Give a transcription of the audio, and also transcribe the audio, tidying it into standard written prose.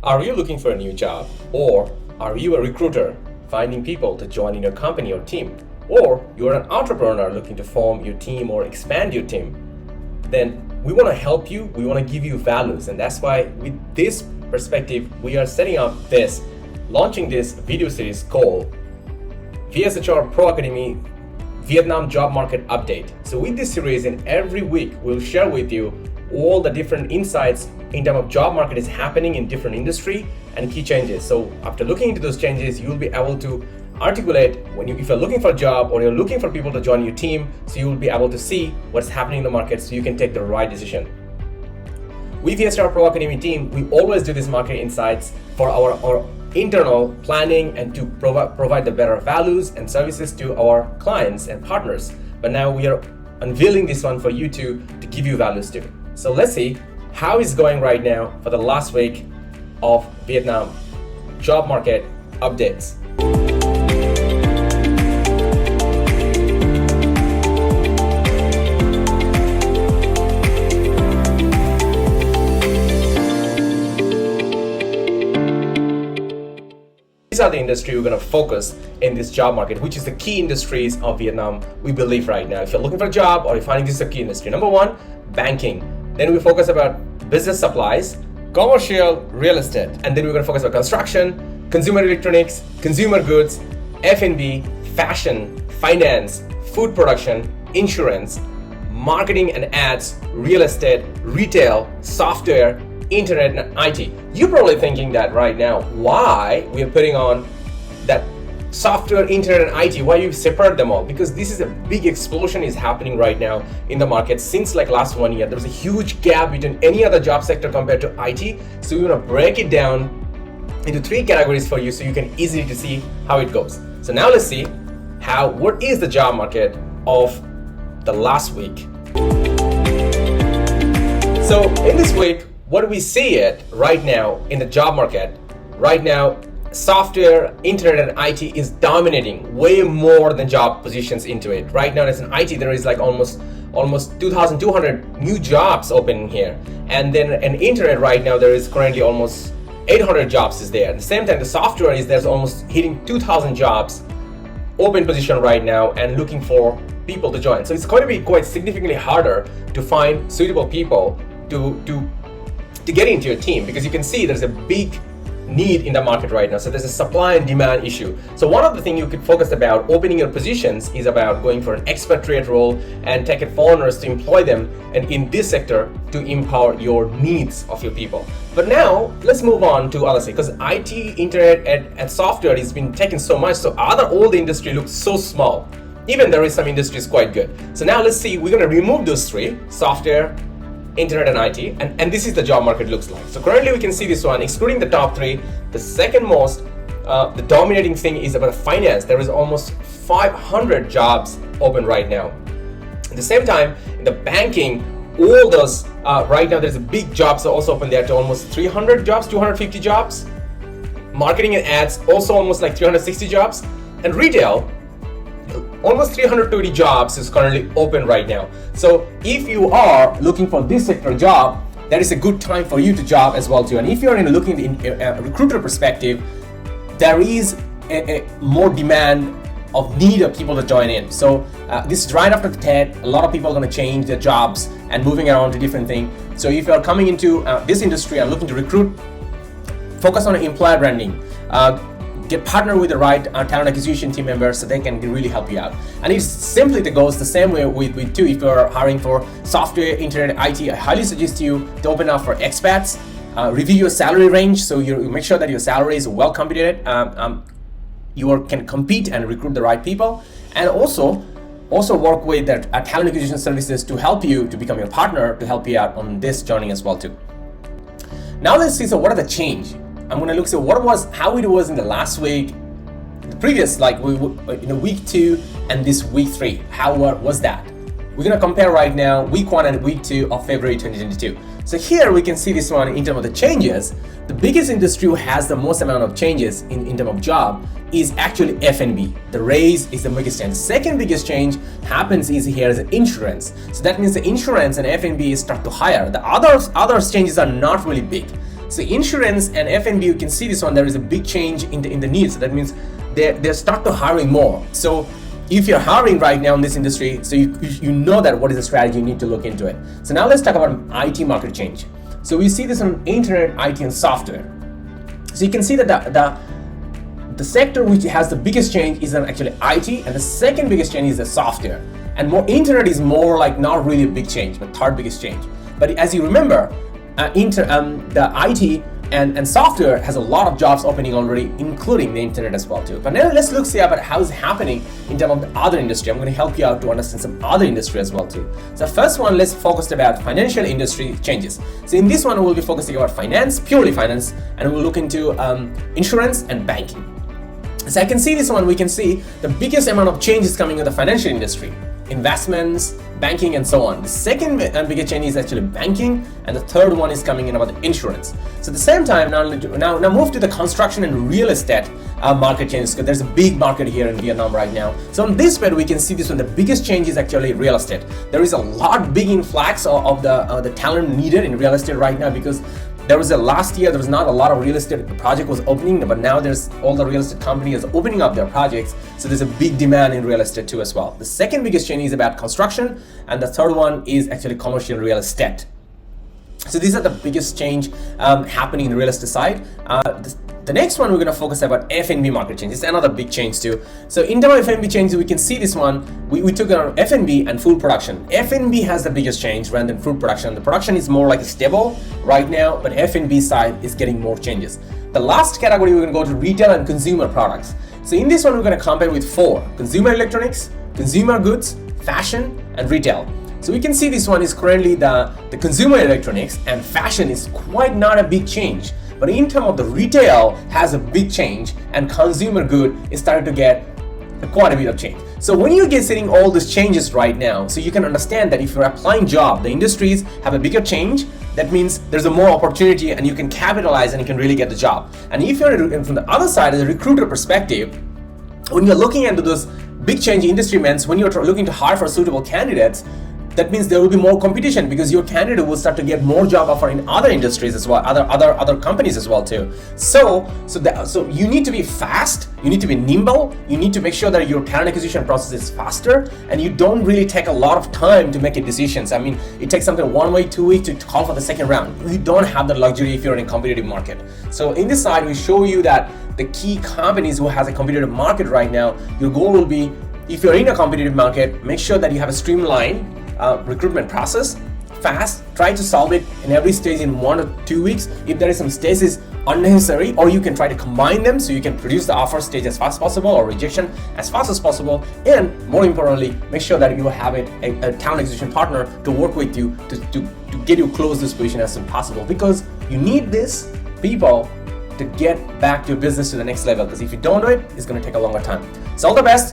Are you looking for a new job? Or are you a recruiter finding people to join in your company or team? Or you're an entrepreneur looking to form your team or expand your team? Then we want to help you, we want to give you values, and that's why with this perspective, we are launching this video series called VSHR Pro Academy Vietnam Job Market Update. So with this series, in every week, we'll share with you all the different insights in terms of job market is happening in different industry and key changes. So after looking into those changes, you'll be able to articulate if you're looking for a job or you're looking for people to join your team, so you will be able to see what's happening in the market so you can take the right decision. With the VSHR Pro Academy team, we always do these market insights for our internal planning and to provide the better values and services to our clients and partners. But now we are unveiling this one for you to give you values too. So let's see how it's going right now for the last week of Vietnam job market updates. These are the industry we're going to focus in this job market, which is the key industries of Vietnam, we believe right now. If you're looking for a job or you're finding this is a key industry, number one, banking. Then we focus about business supplies, commercial real estate, and then we're going to focus on construction, consumer electronics, consumer goods, F&B, fashion, finance, food production, insurance, marketing and ads, real estate, retail, software, internet, and IT. You're probably thinking that right now, why we are putting on that software, internet, and IT, why you separate them all? Because this is a big explosion is happening right now in the market. Since like last 1 year, there's a huge gap between any other job sector compared to IT. So we're gonna break it down into 3 categories for you so you can easily to see how it goes. So now let's see what is the job market of the last week. So in this week, what do we see it right now in the job market? Right now, software, internet, and IT is dominating way more than job positions into it. Right now, as an IT, there is like almost 2,200 new jobs open here. And then in internet right now, there is currently almost 800 jobs is there. At the same time, the software there's almost hitting 2,000 jobs open position right now and looking for people to join. So it's going to be quite significantly harder to find suitable people to get into your team, because you can see there's a big need in the market right now. So there's a supply and demand issue. So one of the things you could focus about opening your positions is about going for an expatriate role and take foreigners to employ them, and in this sector to empower your needs of your people. But now let's move on to other things, because IT, internet, and software has been taken so much, so all the industry looks so small. Even there is some industries quite good. So now let's see, we're going to remove those 3, software, internet, and IT, and this is the job market looks like. So currently we can see this one, excluding the top 3, the second most, the dominating thing is about finance. There is almost 500 jobs open right now. At the same time, in the banking, all those, right now there's a big jobs also open there to almost 300 jobs, 250 jobs. Marketing and ads, also almost like 360 jobs. And retail, almost 320 jobs is currently open right now. So if you are looking for this sector job, that is a good time for you to job as well too. And if you're looking in a recruiter perspective, there is a more demand of need of people to join in. So this is right after the TED. A lot of people are going to change their jobs and moving around to different things. So if you're coming into this industry and looking to recruit, focus on employer branding. Get partnered with the right talent acquisition team members so they can really help you out. And it simply goes the same way with too. If you're hiring for software, internet, IT, I highly suggest you to open up for expats. Review your salary range so you make sure that your salary is well competed. You can compete and recruit the right people, and also work with their talent acquisition services to help you to become your partner to help you out on this journey as well too. Now let's see. So what are the change? I'm going to look at how it was in the last week, the previous week 2 and this week 3. How was that? We're going to compare right now week 1 and week 2 of February 2022. So here we can see this one in terms of the changes. The biggest industry who has the most amount of changes in terms of job is actually F&B. The raise is the biggest change. Second biggest change happens is here is insurance. So that means the insurance and F&B start to hire. The other changes are not really big. So insurance and F&B, you can see this one, there is a big change in the needs. So that means they start to hiring more. So if you're hiring right now in this industry, so you know that what is the strategy, you need to look into it. So now let's talk about IT market change. So we see this on internet, IT, and software. So you can see that the sector which has the biggest change is actually IT, and the second biggest change is the software. And more internet is more like not really a big change, but third biggest change. But as you remember, the IT and software has a lot of jobs opening already, including the internet as well too. But now let's see about how it's happening in terms of the other industry. I'm going to help you out to understand some other industry as well too. So first one, let's focus about financial industry changes. So in this one, we'll be focusing about finance, purely finance, and we'll look into insurance and banking. So I can see this one, we can see the biggest amount of changes coming in the financial industry. Investments, banking, and so on. The second biggest change is actually banking, and the third one is coming in about the insurance. So at the same time, now move to the construction and real estate market changes, because there's a big market here in Vietnam right now. So on this bed, we can see this one, the biggest change is actually real estate. There is a lot big influx of the talent needed in real estate right now, because there was last year, there was not a lot of real estate project was opening, but now there's all the real estate companies opening up their projects. So there's a big demand in real estate too as well. The second biggest change is about construction, and the third one is actually commercial real estate. So these are the biggest change happening in the real estate side. The next one we're going to focus about F&B market change. It's another big change too. So in terms of F&B change, we can see this one. We took our F&B and food production. F&B has the biggest change rather than food production. The production is more like stable right now, but F&B side is getting more changes. The last category, we're going to go to retail and consumer products. So in this one, we're going to compare with 4: consumer electronics, consumer goods, fashion, and retail. So we can see this one is currently the consumer electronics, and fashion is quite not a big change. But in terms of the retail has a big change, and consumer good is starting to get quite a bit of change. So when you get seeing all these changes right now, so you can understand that if you're applying job, the industries have a bigger change. That means there's a more opportunity, and you can capitalize and you can really get the job. And if you're from the other side, as a recruiter perspective, when you're looking into those big change industry means when you're looking to hire for suitable candidates, that means there will be more competition, because your candidate will start to get more job offer in other industries as well, other companies as well too. So you need to be fast, you need to be nimble, you need to make sure that your talent acquisition process is faster, and you don't really take a lot of time to make decisions. I mean, it takes something 1 week, 2 weeks to call for the second round. You don't have the luxury if you're in a competitive market. So in this side, we show you that the key companies who has a competitive market right now, your goal will be, if you're in a competitive market, make sure that you have a streamlined recruitment process, fast, try to solve it in every stage in 1 or 2 weeks. If there is some stages unnecessary, or you can try to combine them so you can produce the offer stage as fast as possible or rejection as fast as possible. And more importantly, make sure that you have a talent acquisition partner to work with you to get you close this position as soon as possible, because you need this people to get back your business to the next level, because if you don't do it, it's going to take a longer time. So all the best.